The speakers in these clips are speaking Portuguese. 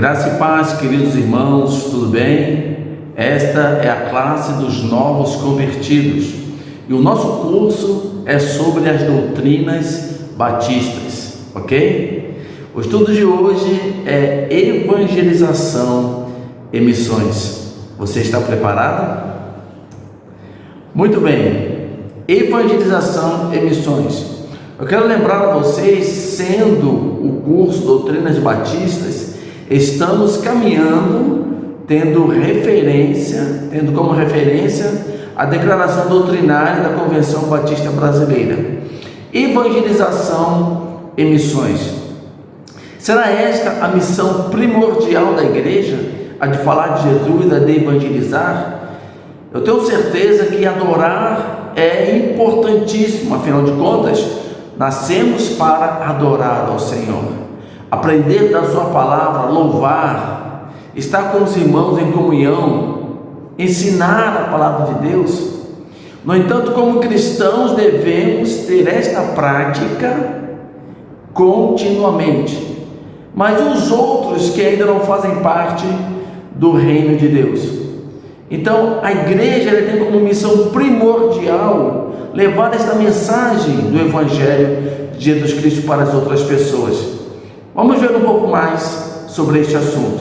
Graça e paz, queridos irmãos, tudo bem? Esta é a classe dos novos convertidos e o nosso curso é sobre as doutrinas batistas, ok? O estudo de hoje é evangelização e missões. Você está preparado? Muito bem, evangelização e missões. Eu quero lembrar a vocês, sendo o curso Doutrinas Batistas, estamos caminhando, tendo como referência a declaração doutrinária da Convenção Batista Brasileira. Evangelização e missões. Será esta a missão primordial da igreja, a de falar de Jesus, a de evangelizar? Eu tenho certeza que adorar é importantíssimo, afinal de contas, nascemos para adorar ao Senhor. Aprender da sua palavra, louvar, estar com os irmãos em comunhão, ensinar a palavra de Deus. No entanto, como cristãos, devemos ter esta prática continuamente. Mas os outros que ainda não fazem parte do reino de Deus. Então, a igreja tem como missão primordial levar esta mensagem do Evangelho de Jesus Cristo para as outras pessoas. Vamos ver um pouco mais sobre este assunto.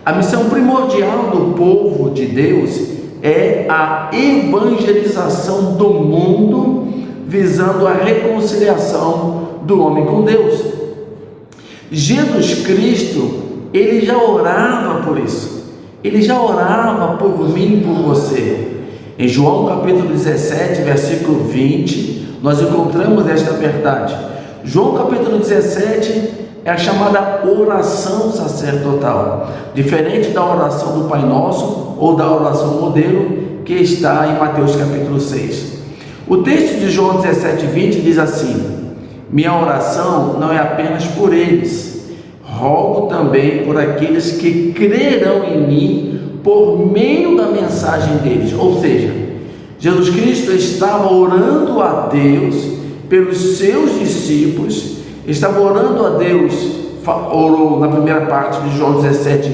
A missão primordial do povo de Deus é a evangelização do mundo, visando a reconciliação do homem com Deus. Jesus Cristo, ele já orava por isso. Ele já orava por mim e por você. Em João capítulo 17, versículo 20, nós encontramos esta verdade. João capítulo 17 é a chamada oração sacerdotal, diferente da oração do Pai Nosso ou da oração modelo que está em Mateus capítulo 6. O texto de João 17, 20 diz assim: minha oração não é apenas por eles, rogo também por aqueles que crerão em mim por meio da mensagem deles. Ou seja, Jesus Cristo estava orando a Deus pelos seus discípulos, estava orando a Deus, orou na primeira parte de João 17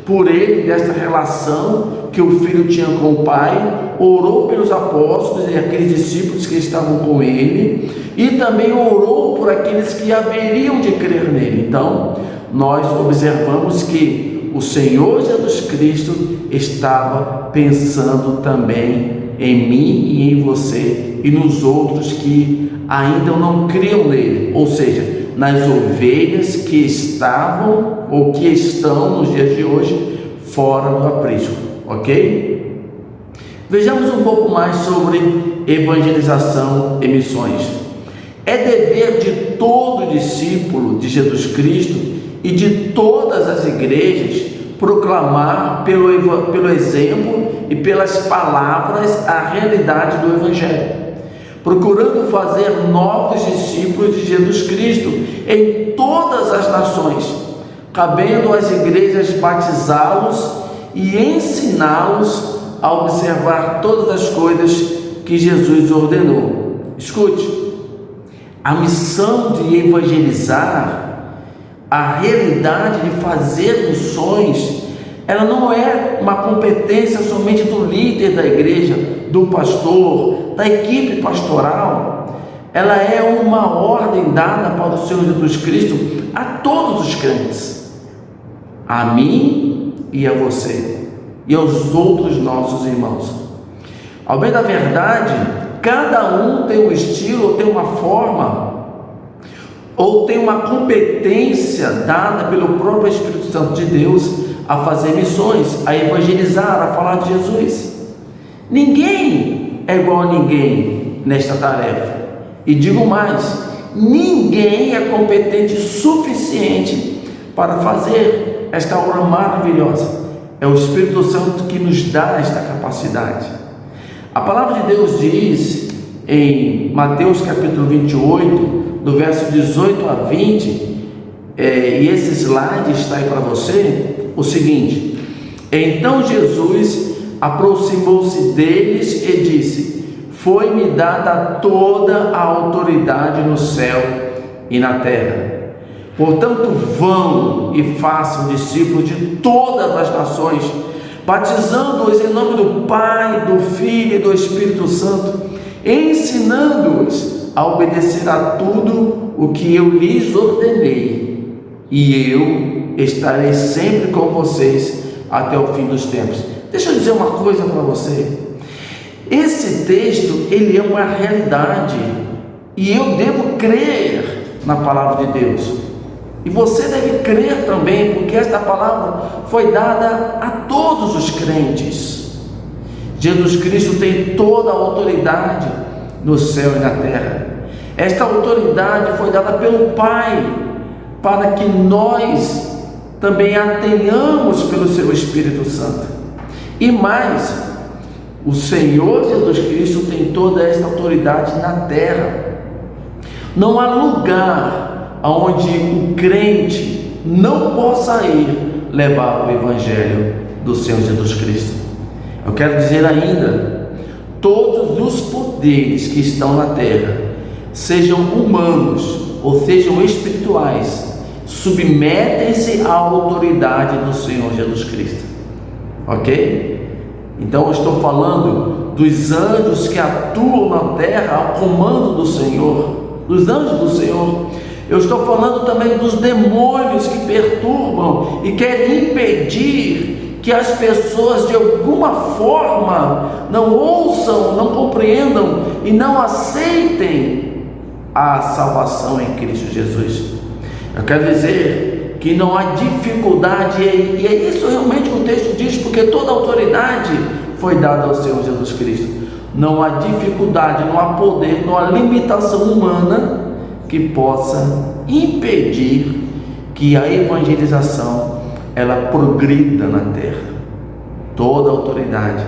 por ele, desta relação que o filho tinha com o pai, orou pelos apóstolos e aqueles discípulos que estavam com ele, e também orou por aqueles que haveriam de crer nele. Então, nós observamos que o Senhor Jesus Cristo estava pensando também em mim e em você e nos outros que ainda não criam nele, ou seja, nas ovelhas que estavam ou que estão nos dias de hoje fora do aprisco, ok? Vejamos um pouco mais sobre evangelização e missões. É dever de todo discípulo de Jesus Cristo e de todas as igrejas proclamar pelo exemplo e pelas palavras a realidade do Evangelho, procurando fazer novos discípulos de Jesus Cristo em todas as nações, cabendo às igrejas batizá-los e ensiná-los a observar todas as coisas que Jesus ordenou. Escute, a missão de evangelizar, a realidade de fazer missões, ela não é uma competência somente do líder da igreja, do pastor, da equipe pastoral. Ela é uma ordem dada para o Senhor Jesus Cristo a todos os crentes, a mim e a você e aos outros nossos irmãos. Ao bem da verdade, cada um tem um estilo, tem uma forma, ou tem uma competência dada pelo próprio Espírito Santo de Deus a fazer missões, a evangelizar, a falar de Jesus. Ninguém é igual a ninguém nesta tarefa. E digo mais, ninguém é competente o suficiente para fazer esta obra maravilhosa. É o Espírito Santo que nos dá esta capacidade. A palavra de Deus diz em Mateus capítulo 28, do verso 18 a 20, e esse slide está aí para você, o seguinte: então Jesus aproximou-se deles e disse: foi-me dada toda a autoridade no céu e na terra. Portanto, vão e façam discípulos de todas as nações, batizando-os em nome do Pai, do Filho e do Espírito Santo, ensinando-os a obedecer a tudo o que eu lhes ordenei, e eu estarei sempre com vocês até o fim dos tempos. Deixa eu dizer uma coisa para você. Esse texto, ele é uma realidade, e eu devo crer na palavra de Deus, e você deve crer também, porque esta palavra foi dada a todos os crentes. Jesus Cristo tem toda a autoridade no céu e na terra. Esta autoridade foi dada pelo Pai, para que nós também a tenhamos pelo seu Espírito Santo. E mais, o Senhor Jesus Cristo tem toda esta autoridade na terra. Não há lugar onde o crente não possa ir levar o Evangelho do Senhor Jesus Cristo. Eu quero dizer ainda, todos os poderes que estão na terra, sejam humanos ou sejam espirituais, submetem-se à autoridade do Senhor Jesus Cristo. Ok? Então eu estou falando dos anjos que atuam na terra ao comando do Senhor, dos anjos do Senhor. Eu estou falando também dos demônios que perturbam e querem impedir que as pessoas de alguma forma não ouçam, não compreendam e não aceitem a salvação em Cristo Jesus. Eu quero dizer que não há dificuldade, e é isso realmente que o texto diz, porque toda a autoridade foi dada ao Senhor Jesus Cristo. Não há dificuldade, não há poder, não há limitação humana que possa impedir que a evangelização ela progrida na terra. Toda a autoridade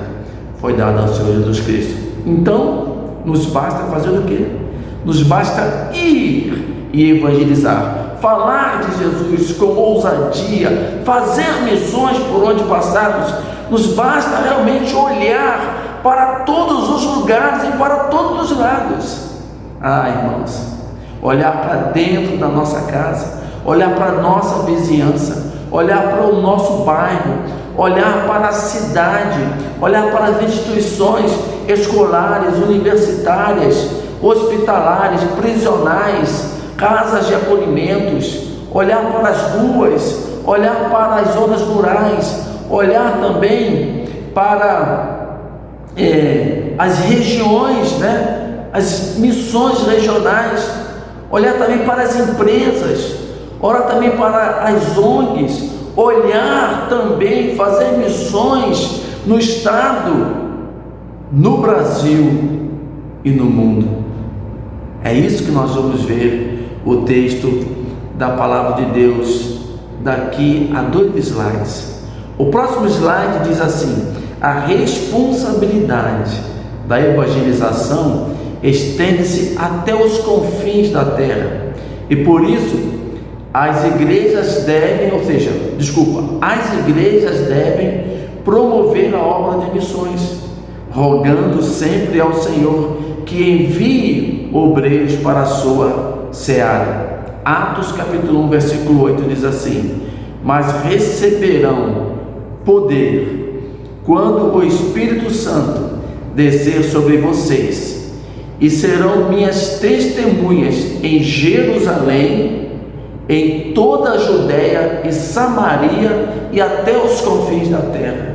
foi dada ao Senhor Jesus Cristo. Então, nos basta fazer o quê? Nos basta ir e evangelizar, falar de Jesus com ousadia, fazer missões por onde passarmos. Nos basta realmente olhar para todos os lugares e para todos os lados. Irmãos, olhar para dentro da nossa casa, olhar para a nossa vizinhança, olhar para o nosso bairro, olhar para a cidade, olhar para as instituições escolares, universitárias, hospitalares, prisionais, casas de acolhimentos, olhar para as ruas, olhar para as zonas rurais, olhar também para as regiões, as missões regionais, olhar também para as empresas, olhar também para as ONGs, olhar também, fazer missões no estado, no Brasil e no mundo. É isso que nós vamos ver o texto da palavra de Deus daqui a 2 slides. O próximo slide diz assim: a responsabilidade da evangelização estende-se até os confins da terra, e por isso as igrejas devem, as igrejas devem promover a obra de missões, rogando sempre ao Senhor que envie obreiros para a sua seara. Atos capítulo 1, versículo 8 diz assim: mas receberão poder quando o Espírito Santo descer sobre vocês, e serão minhas testemunhas em Jerusalém, em toda a Judéia e Samaria e até os confins da terra.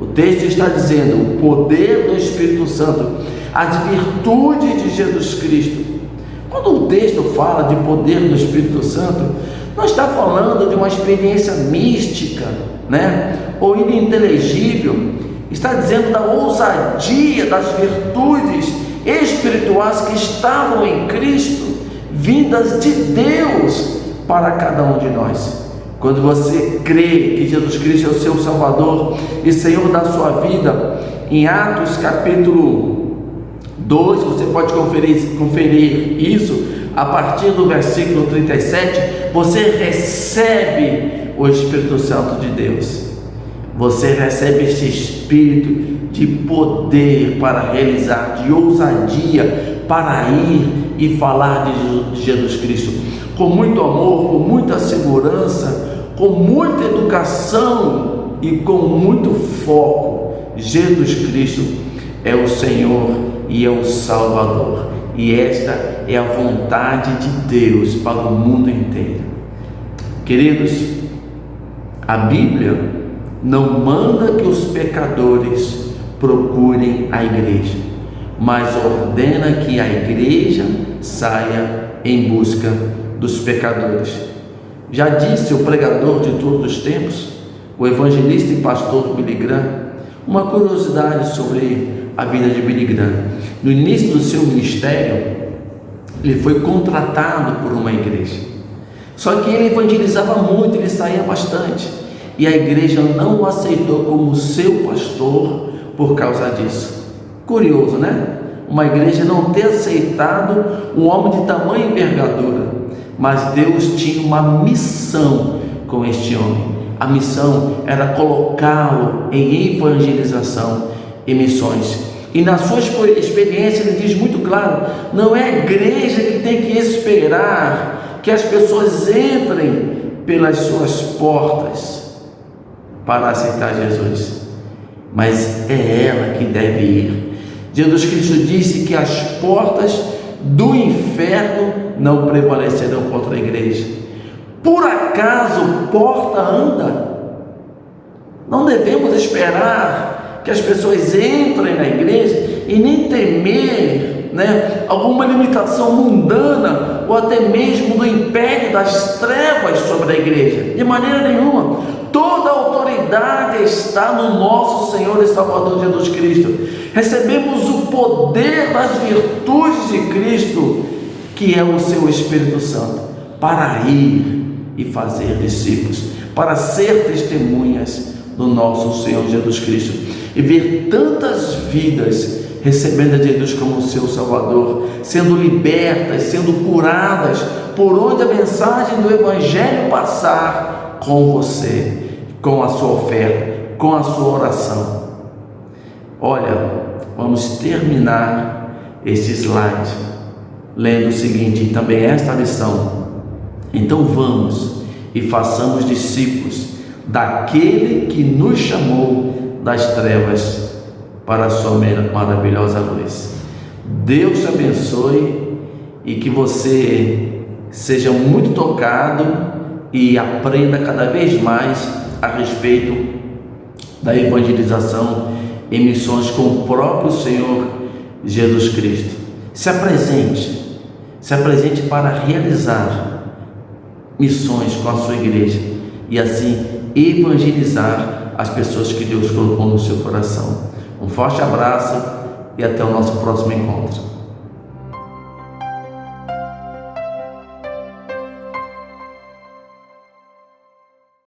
O texto está dizendo o poder do Espírito Santo, as virtudes de Jesus Cristo. Quando o texto fala de poder do Espírito Santo, não está falando de uma experiência mística, ou ininteligível. Está dizendo da ousadia das virtudes espirituais que estavam em Cristo, vindas de Deus para cada um de nós. Quando você crê que Jesus Cristo é o seu Salvador e Senhor da sua vida, em Atos capítulo 2, você pode conferir isso a partir do versículo 37, você recebe o Espírito Santo de Deus. Você recebe esse espírito de poder para realizar, de ousadia para ir e falar de Jesus Cristo. com muito amor, com muita segurança, com muita educação e com muito foco. Jesus Cristo é o Senhor e é o Salvador, e esta é a vontade de Deus para o mundo inteiro. Queridos, a Bíblia não manda que os pecadores procurem a igreja, mas ordena que a igreja saia em busca dos pecadores. Já disse o pregador de todos os tempos, o evangelista e pastor Billy Graham, uma curiosidade sobre a vida de Billy Graham. No início do seu ministério, ele foi contratado por uma igreja, só que ele evangelizava muito, ele saía bastante, e a igreja não o aceitou como seu pastor por causa disso. Curioso, né? Uma igreja não ter aceitado um homem de tamanha envergadura, mas Deus tinha uma missão com este homem. A missão era colocá-lo em evangelização e missões. E na sua experiência ele diz muito claro: não é a igreja que tem que esperar que as pessoas entrem pelas suas portas para aceitar Jesus, mas é ela que deve ir. Jesus Cristo disse que as portas do inferno não prevalecerão contra a igreja. Por acaso porta anda? Não devemos esperar que as pessoas entrem na igreja e nem temer, alguma limitação mundana ou até mesmo do império das trevas sobre a igreja. De maneira nenhuma. Toda a autoridade está no nosso Senhor e Salvador Jesus Cristo. Recebemos o poder das virtudes de Cristo, que é o seu Espírito Santo, para ir e fazer discípulos, para ser testemunhas do nosso Senhor Jesus Cristo e ver tantas vidas recebendo a Jesus como seu Salvador, sendo libertas, sendo curadas, por onde a mensagem do Evangelho passar, com você, com a sua oferta, com a sua oração. Olha, vamos terminar este slide lendo o seguinte, e também esta lição: então vamos e façamos discípulos daquele que nos chamou das trevas para a sua maravilhosa luz. Deus te abençoe e que você seja muito tocado e aprenda cada vez mais a respeito da evangelização e missões com o próprio Senhor Jesus Cristo. Se apresente para realizar missões com a sua igreja e assim evangelizar as pessoas que Deus colocou no seu coração. Um forte abraço e até o nosso próximo encontro.